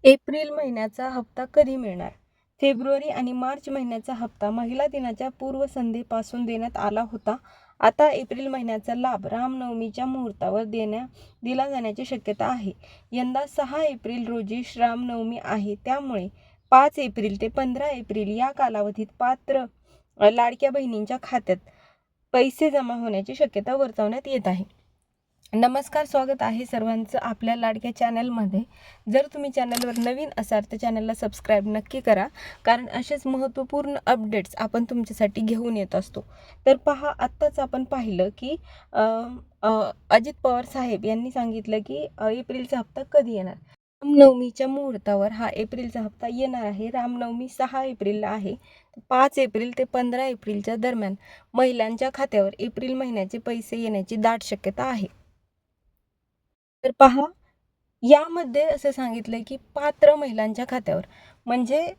April महिन्याचा हप्ता कधी मिळणार? फेब्रुवारी आणि मार्च महिन्याचा हप्ता महिला दिनाच्या पूर्वसंध्येपासून देण्यात आला होता. आता एप्रिल महिन्याचा लाभ रामनवमीच्या मुहूर्तावर दिला जाण्याची शक्यता आहे. यंदा 6 एप्रिल रोजी रामनवमी आहे, त्यामुळे 5 एप्रिल ते 15 एप्रिल या कालावधीत पात्र लाडक्या बहिणींच्या खात्यात पैसे जमा होण्याची शक्यता वर्तवण्यात येत आहे. नमस्कार, स्वागत आहे सर्वांचं आपल्या लाडक्या चॅनलमध्ये. जर तुम्ही चॅनलवर नवीन असाल तर चॅनलला सबस्क्राईब नक्की करा, कारण असेच महत्त्वपूर्ण अपडेट्स आपण तुमच्यासाठी घेऊन येत असतो. तर पहा, आत्ताच आपण पाहिलं की अजित पवार साहेब यांनी सांगितलं की एप्रिलचा हप्ता कधी येणार. रामनवमीच्या मुहूर्तावर हा एप्रिलचा हप्ता येणार आहे. रामनवमी 6 एप्रिलला आहे. 5 एप्रिल ते 15 एप्रिलच्या दरम्यान महिलांच्या खात्यावर एप्रिल महिन्याचे पैसे येण्याची दाट शक्यता आहे. तर पहा, यामध्ये असं सांगितलंय की पात्र महिलांच्या खात्यावर, म्हणजे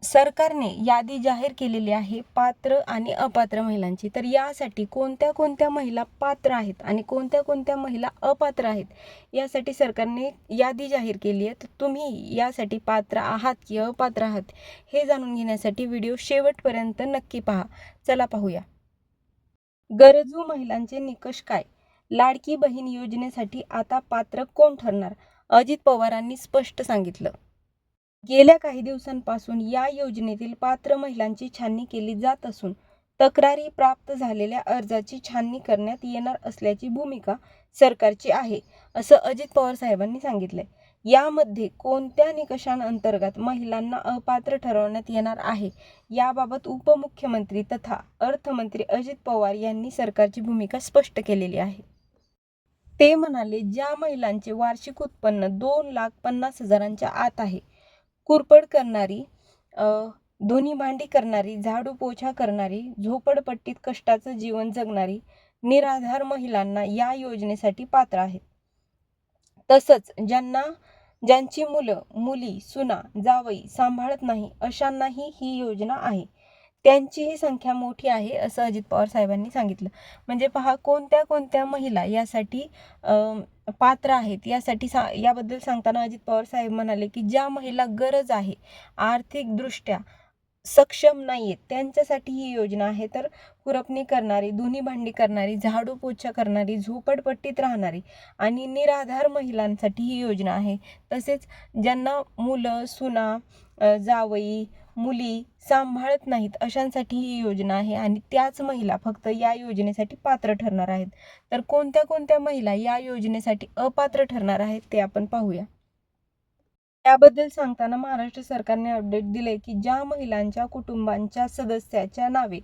सरकारने यादी जाहीर केलेली आहे पात्र आणि अपात्र महिलांची. तर यासाठी कोणत्या कोणत्या महिला पात्र आहेत आणि कोणत्या कोणत्या महिला अपात्र आहेत, यासाठी सरकारने यादी जाहीर केली आहे. तर तुम्ही यासाठी पात्र आहात की अपात्र आहात हे जाणून घेण्यासाठी व्हिडिओ शेवटपर्यंत नक्की पहा. चला पाहूया. गरजू महिलांचे निकष काय? लाडकी बहीण योजनेसाठी आता पात्र कोण ठरणार? अजित पवारांनी स्पष्ट सांगितलं. गेल्या काही दिवसांपासून या योजनेतील पात्र महिलांची छाननी केली जात असून तक्रारी प्राप्त झालेल्या अर्जाची छाननी करण्यात येणार असल्याची भूमिका सरकारची आहे, असं अजित पवार साहेबांनी सांगितलंय. यामध्ये कोणत्या निकषांअंतर्गत महिलांना अपात्र ठरवण्यात येणार आहे, याबाबत उपमुख्यमंत्री तथा अर्थमंत्री अजित पवार यांनी सरकारची भूमिका स्पष्ट केलेली आहे. ते म्हणाले, ज्या महिलांचे वार्षिक उत्पन्न 2,50,000च्या आत आहे, कुरपड करणारी, धुणी भांडी करणारी, झाडू पोछा करणारी, झोपडपट्टीत कष्टाचं जीवन जगणारी निराधार महिलांना या योजनेसाठी पात्र आहेत. तसंच ज्यांची मुलं मुली सुना जावई सांभाळत नाही अशांनाही ही योजना आहे. त्यांचीही संख्या मोठी आहे, असं अजित पवार साहेबांनी सांगितलं. म्हणजे पहा, कोणत्या कोणत्या महिला यासाठी पात्र आहेत, याबद्दल सांगताना अजित पवार साहेब म्हणाले की ज्या महिला गरज आहे, आर्थिकदृष्ट्या सक्षम नाहीयेत, त्यांच्यासाठी ही योजना आहे. तर खुरपणी करणारी, धुणी भांडी करणारी, झाडू पोछा करणारी, झोपडपट्टीत राहणारी आणि निराधार महिलांसाठी ही योजना आहे. तसेच ज्यांना मुलं सुना जावई मुली सांभाळत नाहीत अशांसाठी ही योजना आहे आणि त्याच महिला फक्त या योजनेसाठी पात्र ठरणार आहेत. तर कोणत्या कोणत्या महिला या योजनेसाठी अपात्र ठरणार आहेत ते आपण पाहूया. याबद्दल सांगताना महाराष्ट्र सरकारने अपडेट दिले की ज्या महिलांच्या कुटुंबांच्या सदस्याच्या नावे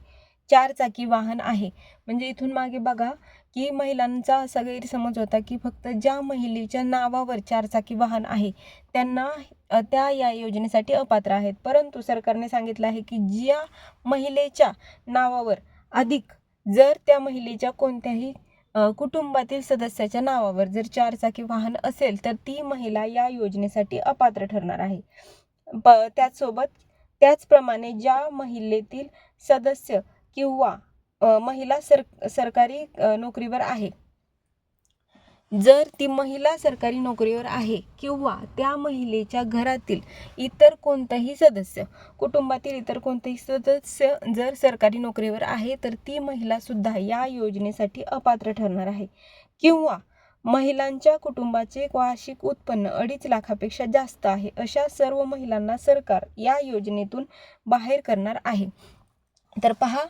4 चाकी वाहन आहे, म्हणजे इथून मागे बघा की महिलांचा असा गैरसमज होता की फक्त ज्या महिलेच्या नावावर 4 चाकी वाहन आहे त्यांना त्या या योजनेसाठी अपात्र आहेत. परंतु सरकारने सांगितलं आहे की ज्या महिलेच्या नावावर अधिक, जर त्या महिलेच्या कोणत्याही कुटुंबातील सदस्याच्या नावावर जर 4 चाकी वाहन असेल तर ती महिला या योजनेसाठी अपात्र ठरणार आहे. त्याचप्रमाणे ज्या महिलेतील सदस्य किंवा महिला सरकारी नोकरीवर आहे, जर ती महिला सरकारी नोकरीवर आहे किंवा त्या महिलेच्या घरातील इतर कोणताही सदस्य, कुटुंबातील इतर कोणतेही सदस्य जर सरकारी नोकरीवर आहे तर ती महिला सुद्धा या योजनेसाठी अपात्र ठरणार आहे. किंवा महिलांच्या कुटुंबाचे वार्षिक उत्पन्न 2.5 लाखापेक्षा जास्त आहे, अशा सर्व महिलांना सरकार या योजनेतून बाहेर करणार आहे. तर पहा,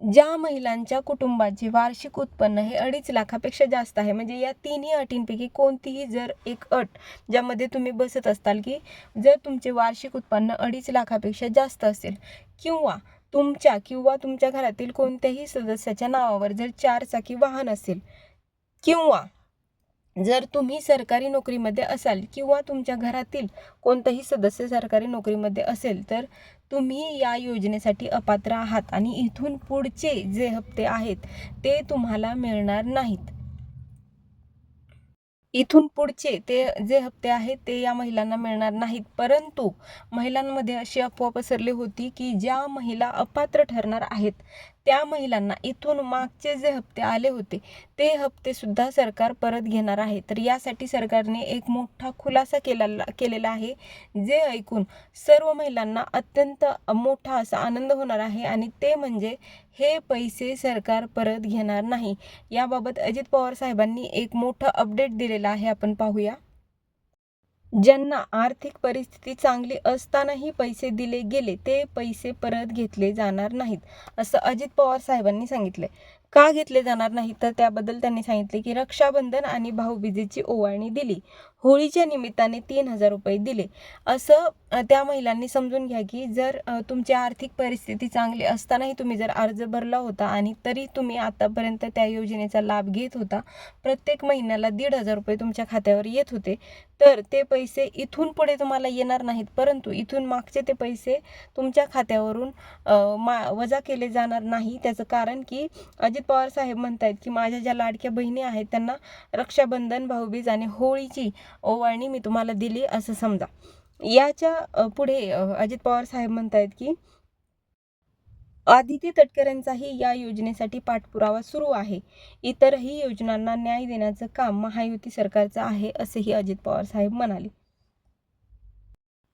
ज्या महिलांच्या कुटुंबाचे वार्षिक उत्पन्न हे 2.5 लाखापेक्षा जास्त आहे, म्हणजे या तिन्ही अटींपैकी कोणतीही जर एक अट ज्यामध्ये तुम्ही बसत असताल की जर तुमचे वार्षिक उत्पन्न 2.5 लाखापेक्षा जास्त असेल किंवा तुमच्या घरातील कोणत्याही सदस्याच्या नावावर जर 4 चाकी वाहन असेल किंवा जर तुम्ही सरकारी नोकरीमध्ये असाल किंवा तुमच्या घरातील कोणताही सदस्य सरकारी नोकरीमध्ये असेल तर तुम्ही या योजनेसाठी अपात्र आहात आणि इथून पुढचे जे हप्ते आहेत ते तुम्हाला मिळणार नाहीत. इथून पुढचे ते जे हप्ते आहेत ते या महिलांना मिळणार नाहीत. परंतु महिलांमध्ये अशी अफवा पसरली होती की ज्या महिला अपात्र ठरणार आहेत त्या महिलांना इथून मागचे जे हप्ते आले होते ते हप्ते सुद्धा सरकार परत घेणार आहे. तर यासाठी सरकारने एक मोठा खुलासा केलेला आहे, जे ऐकून सर्व महिलांना अत्यंत मोठा असा आनंद होणार आहे. आणि ते म्हणजे हे पैसे सरकार परत घेणार नाही. याबाबत अजित पवार साहेबांनी एक मोठं अपडेट दिलेलं आहे, आपण पाहूया. ज्यांना आर्थिक परिस्थिती चांगली असतानाही पैसे दिले गेले ते पैसे परत घेतले जाणार नाहीत, असं अजित पवार साहेबांनी सांगितले. का घेतले जाणार नाहीत, तर त्याबद्दल त्यांनी सांगितले की रक्षाबंधन आणि भाऊबीजेची ओवाळणी दिली, होळीच्या निमित्ताने 3,000 रुपये दिले. असं त्या महिलांनी समजून घ्या की जर तुमची आर्थिक परिस्थिती चांगली असतानाही तुम्ही जर अर्ज भरला होता आणि तरी तुम्ही आतापर्यंत त्या योजनेचा लाभ घेत होता, प्रत्येक महिन्याला 1,500 रुपये तुमच्या खात्यावर येत होते, तर ते पैसे इथून पुढे तुम्हाला येणार नाहीत, परंतु इथून मागचे ते पैसे तुमच्या खात्यावरून वजा केले जाणार नाही. त्याचं कारण की अजित पवार साहेब म्हणतायत की माझ्या ज्या लाडक्या बहिणी आहेत त्यांना रक्षाबंधन, भाऊबीज आणि होळीची ओवाळणी मी तुम्हाला दिली असं समजा. याच्या पुढे अजित पवार साहेब म्हणतायत की आदिती तटकरेंचाही या योजनेसाठी पाठपुरावा सुरू आहे. इतरही योजनांना न्याय देण्याचं काम महायुती सरकारचं आहे, असेही अजित पवार साहेब म्हणाले.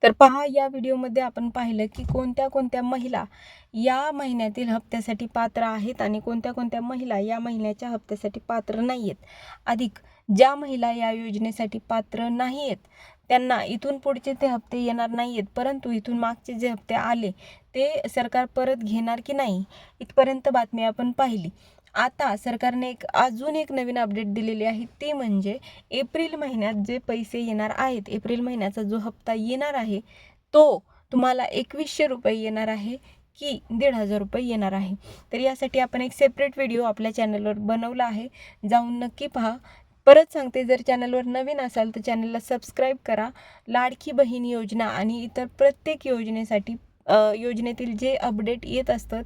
तर पहा, या व्हिडिओमध्ये आपण पाहिलं की कोणत्या कोणत्या महिला या महिन्यातील हप्त्यासाठी पात्र आहेत आणि कोणत्या कोणत्या महिला या महिन्याच्या हप्त्यासाठी पात्र नाही आहेत. अधिक ज्या महिला या योजनेसाठी पात्र नाही आहेत त्यांना इथून पुढचे ते हप्ते येणार नाही आहेत, परंतु इथून मागचे जे हप्ते आले ते सरकार परत घेणार की नाही, इथपर्यंत बातमी आपण पाहिली. आता सरकारने अजून एक नवीन अपडेट दिलेली आहे, ती म्हणजे एप्रिल महिन्यात जे पैसे येणार आहेत, एप्रिल महिन्याचा जो हप्ता येणार आहे तो तुम्हाला 2,100 रुपये येणार आहे की 1,500 रुपये येणार आहे. तर यासाठी आपण एक सेपरेट व्हिडिओ आपल्या चॅनलवर बनवला आहे, जाऊन नक्की पहा. परत सांगते, जर चॅनलवर नवीन असाल तर चॅनलला सबस्क्राईब करा. लाडकी बहीण योजना आणि इतर प्रत्येक योजनेसाठी योजनेतील जे अपडेट येत असतं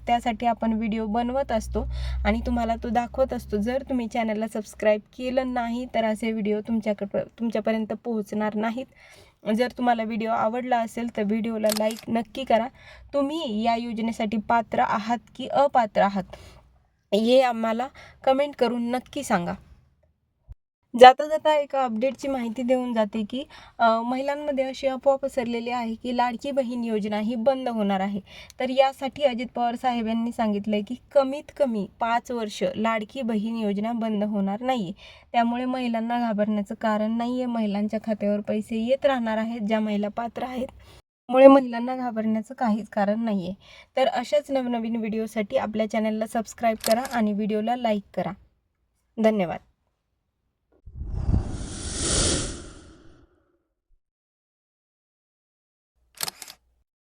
त्यासाठी आपण व्हिडिओ बनवत असतो आणि तुम्हाला तो दाखवत असतो. जर तुम्ही चॅनलला सबस्क्राईब केलं नाही तर असे व्हिडिओ तुमच्यापर्यंत पोहोचणार नाहीत. जर तुम्हाला व्हिडिओ आवडला असेल तर व्हिडिओला लाईक नक्की करा. तुम्ही या योजनेसाठी पात्र आहात की अपात्र आहात हे आम्हाला कमेंट करून नक्की सांगा. जाता जाता एका अपडेटची माहिती देऊन जाते की महिलांमध्ये अशी अफवा पसरलेली आहे की लाडकी बहीण योजना ही बंद होणार आहे. तर यासाठी अजित पवार साहेब यांनी सांगितलं की कमीत कमी 5 वर्ष लाडकी बहीण योजना बंद होणार नाही. त्यामुळे महिलांना घाबरण्याचं कारण नाही आहे. महिलांच्या खात्यावर पैसे येत राहणार आहेत, ज्या महिला पात्र आहेत. त्यामुळे महिलांना घाबरण्याचं काहीच कारण नाही आहे. तर अशाच नवनवीन व्हिडिओसाठी आपल्या चॅनलला सबस्क्राईब करा आणि व्हिडिओला लाईक करा. धन्यवाद.